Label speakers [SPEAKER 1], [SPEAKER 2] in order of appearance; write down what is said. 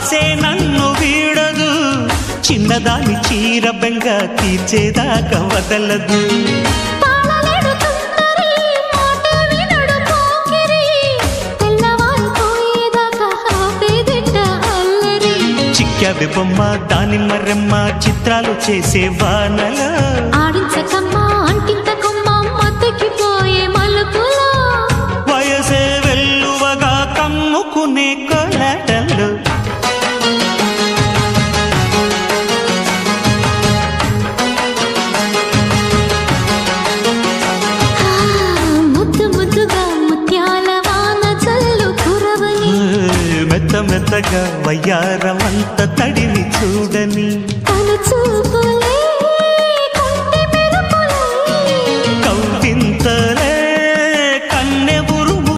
[SPEAKER 1] ఆసే నన్ను వీడదు చిన్నదాని చీర బెంగ తీర్చేదాకా వదలదు చిక్కావి బొమ్మ దాని మరెమ్మ చిత్రాలు చేసే వానల
[SPEAKER 2] ఆడించకమ్మా అంటింతకమ్మ మత్తకిపోయే మలుపులో
[SPEAKER 1] వయసే వెల్లువగా కమ్ముకునే కొలటలు
[SPEAKER 2] ముద్దు ముద్దుగా ముత్యాల వాన చల్లు కురవని
[SPEAKER 1] మెత్త మెత్తగా వయ్యారమంత తడిని చూడని
[SPEAKER 2] తన చూపుల